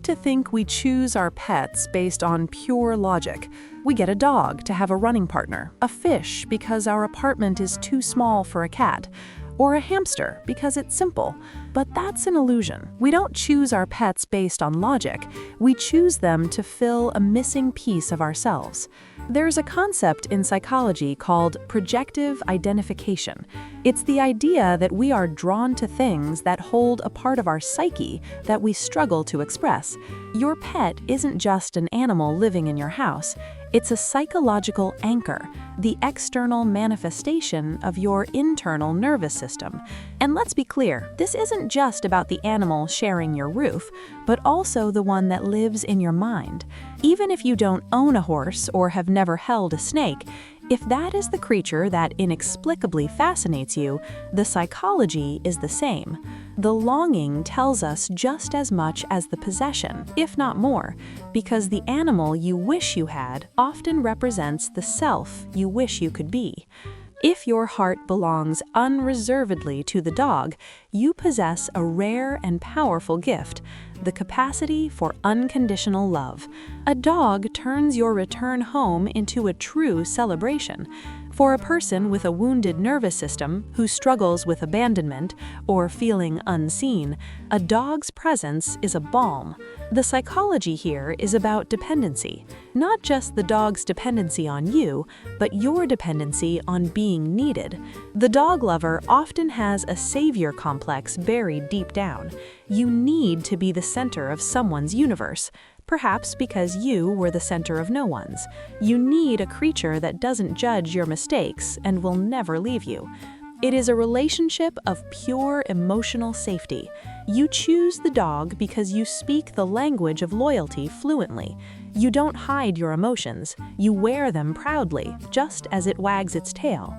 to think we choose our pets based on pure logic. We get a dog to have a running partner, a fish because our apartment is too small for a cat, or a hamster because it's simple. But that's an illusion. We don't choose our pets based on logic. We choose them to fill a missing piece of ourselves. There's a concept in psychology called projective identification. It's the idea that we are drawn to things that hold a part of our psyche that we struggle to express. Your pet isn't just an animal living in your house. It's a psychological anchor, the external manifestation of your internal nervous system. And let's be clear, this isn't just about the animal sharing your roof, but also the one that lives in your mind. Even if you don't own a horse or have never held a snake, if that is the creature that inexplicably fascinates you, the psychology is the same. The longing tells us just as much as the possession, if not more, because the animal you wish you had often represents the self you wish you could be. If your heart belongs unreservedly to the dog, you possess a rare and powerful gift, the capacity for unconditional love. A dog turns your return home into a true celebration. For a person with a wounded nervous system who struggles with abandonment or feeling unseen, a dog's presence is a balm. The psychology here is about dependency, not just the dog's dependency on you, but your dependency on being needed. The dog lover often has a savior complex buried deep down. You need to be the center of someone's universe. Perhaps because you were the center of no one's. You need a creature that doesn't judge your mistakes and will never leave you. It is a relationship of pure emotional safety. You choose the dog because you speak the language of loyalty fluently. You don't hide your emotions. You wear them proudly, just as it wags its tail.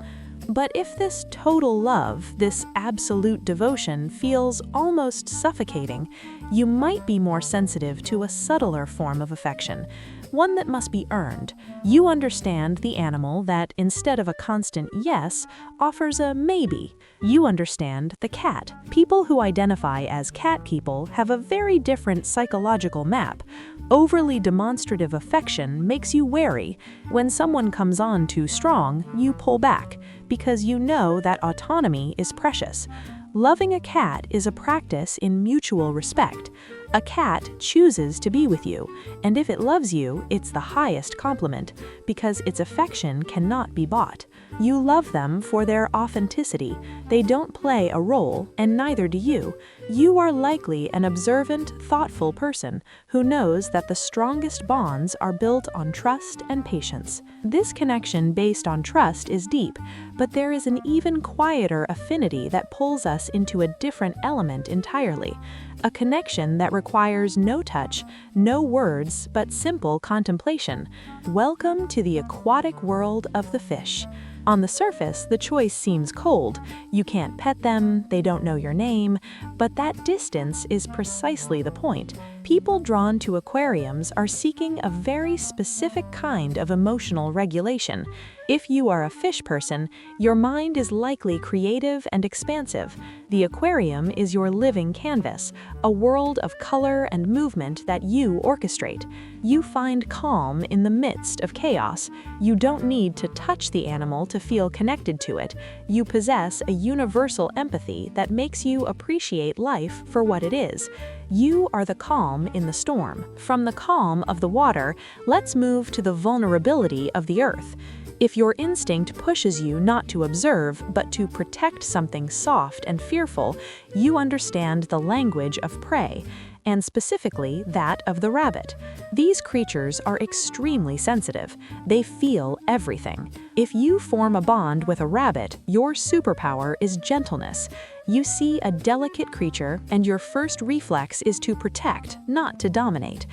But if this total love, this absolute devotion feels almost suffocating, you might be more sensitive to a subtler form of affection, one that must be earned. You understand the animal that, instead of a constant yes, offers a maybe. You understand the cat. People who identify as cat people have a very different psychological map. Overly demonstrative affection makes you wary. When someone comes on too strong, you pull back, because you know that autonomy is precious. Loving a cat is a practice in mutual respect. A cat chooses to be with you, and if it loves you, it's the highest compliment, because its affection cannot be bought. You love them for their authenticity. They don't play a role, and neither do you. You are likely an observant, thoughtful person who knows that the strongest bonds are built on trust and patience. This connection based on trust is deep, but there is an even quieter affinity that pulls us into a different element entirely. A connection that requires no touch, no words, but simple contemplation. Welcome to the aquatic world of the fish. On the surface, the choice seems cold. You can't pet them, they don't know your name, but that distance is precisely the point. People drawn to aquariums are seeking a very specific kind of emotional regulation. If you are a fish person, your mind is likely creative and expansive. The aquarium is your living canvas, a world of color and movement that you orchestrate. You find calm in the midst of chaos. You don't need to touch the animal to feel connected to it. You possess a universal empathy that makes you appreciate life for what it is. You are the calm in the storm. From the calm of the water, let's move to the vulnerability of the earth. If your instinct pushes you not to observe, but to protect something soft and fearful, you understand the language of prey, and specifically that of the rabbit. These creatures are extremely sensitive. They feel everything. If you form a bond with a rabbit, your superpower is gentleness. You see a delicate creature, and your first reflex is to protect, not to dominate.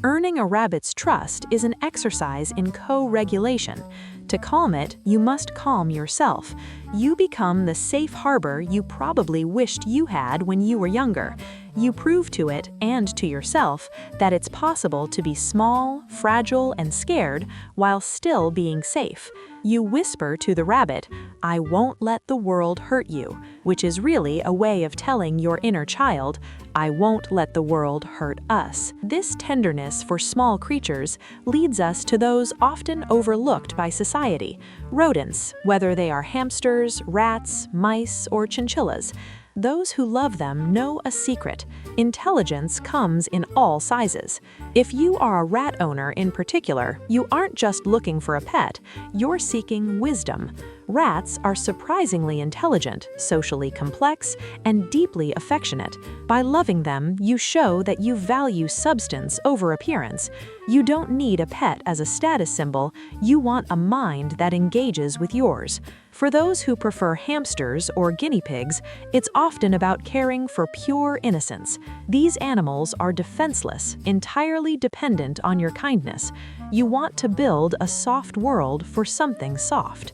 Earning a rabbit's trust is an exercise in co-regulation. To calm it, you must calm yourself. You become the safe harbor you probably wished you had when you were younger. You prove to it and to yourself that it's possible to be small, fragile, and scared while still being safe. You whisper to the rabbit, "I won't let the world hurt you," which is really a way of telling your inner child, "I won't let the world hurt us." This tenderness for small creatures leads us to those often overlooked by society, rodents, whether they are hamsters, rats, mice, or chinchillas. Those who love them know a secret. Intelligence comes in all sizes. If you are a rat owner in particular, you aren't just looking for a pet, you're seeking wisdom. Rats are surprisingly intelligent, socially complex, and deeply affectionate. By loving them, you show that you value substance over appearance. You don't need a pet as a status symbol, you want a mind that engages with yours. For those who prefer hamsters or guinea pigs, it's often about caring for pure innocence. These animals are defenseless, entirely dependent on your kindness. You want to build a soft world for something soft.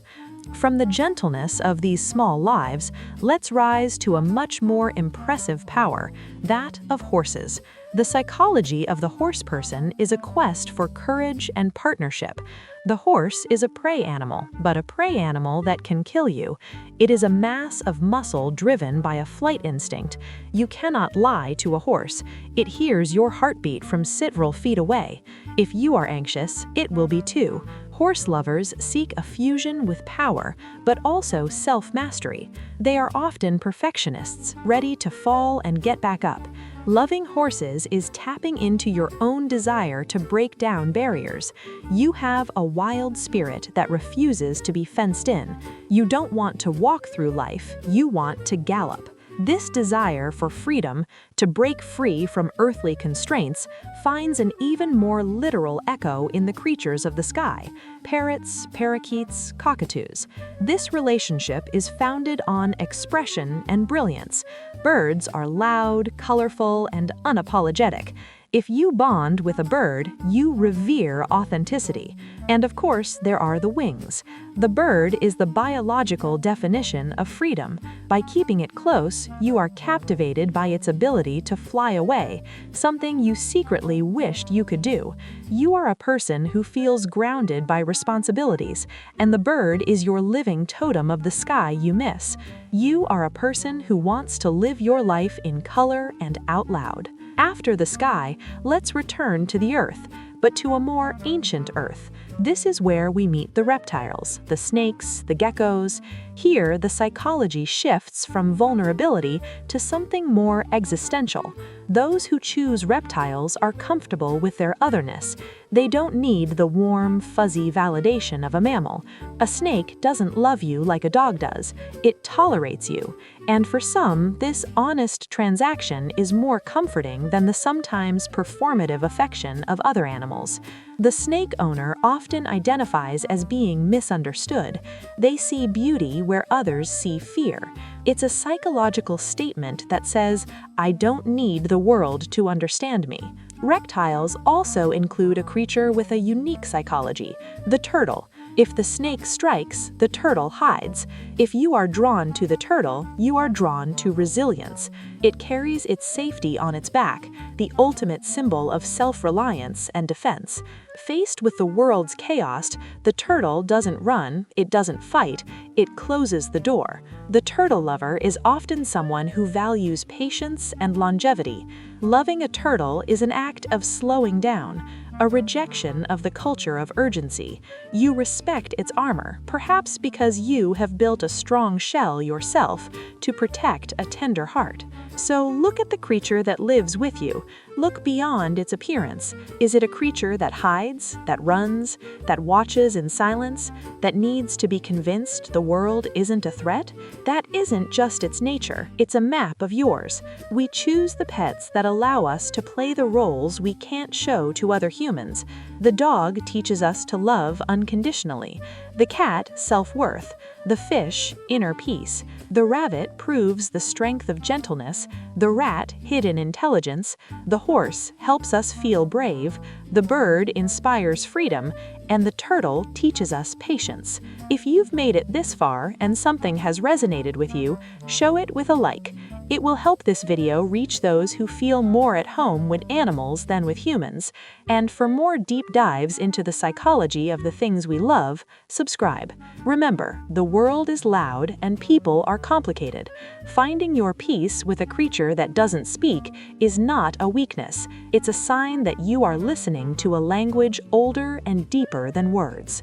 From the gentleness of these small lives, let's rise to a much more impressive power, that of horses. The psychology of the horse person is a quest for courage and partnership. The horse is a prey animal, but a prey animal that can kill you. It is a mass of muscle driven by a flight instinct. You cannot lie to a horse. It hears your heartbeat from several feet away. If you are anxious, it will be too. Horse lovers seek a fusion with power, but also self-mastery. They are often perfectionists, ready to fall and get back up. Loving horses is tapping into your own desire to break down barriers. You have a wild spirit that refuses to be fenced in. You don't want to walk through life, you want to gallop. This desire for freedom, to break free from earthly constraints, finds an even more literal echo in the creatures of the sky: parrots, parakeets, cockatoos. This relationship is founded on expression and brilliance. Birds are loud, colorful, and unapologetic. If you bond with a bird, you revere authenticity. And of course, there are the wings. The bird is the biological definition of freedom. By keeping it close, you are captivated by its ability to fly away, something you secretly wished you could do. You are a person who feels grounded by responsibilities, and the bird is your living totem of the sky you miss. You are a person who wants to live your life in color and out loud. After the sky, let's return to the earth, but to a more ancient earth. This is where we meet the reptiles, the snakes, the geckos. Here, the psychology shifts from vulnerability to something more existential. Those who choose reptiles are comfortable with their otherness. They don't need the warm, fuzzy validation of a mammal. A snake doesn't love you like a dog does. It tolerates you. And for some, this honest transaction is more comforting than the sometimes performative affection of other animals. The snake owner often identifies as being misunderstood. They see beauty where others see fear. It's a psychological statement that says, "I don't need the world to understand me." Reptiles also include a creature with a unique psychology, the turtle. If the snake strikes, the turtle hides. If you are drawn to the turtle, you are drawn to resilience. It carries its safety on its back, the ultimate symbol of self-reliance and defense. Faced with the world's chaos, the turtle doesn't run, it doesn't fight, it closes the door. The turtle lover is often someone who values patience and longevity. Loving a turtle is an act of slowing down, a rejection of the culture of urgency. You respect its armor, perhaps because you have built a strong shell yourself to protect a tender heart. So look at the creature that lives with you. Look beyond its appearance. Is it a creature that hides, that runs, that watches in silence, that needs to be convinced the world isn't a threat? That isn't just its nature, it's a map of yours. We choose the pets that allow us to play the roles we can't show to other humans. The dog teaches us to love unconditionally. The cat, self-worth. The fish, inner peace. The rabbit proves the strength of gentleness, kindness, the rat hid in intelligence, the horse helps us feel brave, the bird inspires freedom, and the turtle teaches us patience. If you've made it this far and something has resonated with you, show it with a like. It will help this video reach those who feel more at home with animals than with humans. And for more deep dives into the psychology of the things we love, subscribe. Remember, the world is loud and people are complicated. Finding your peace with a creature that doesn't speak is not a weakness. It's a sign that you are listening to a language older and deeper than words.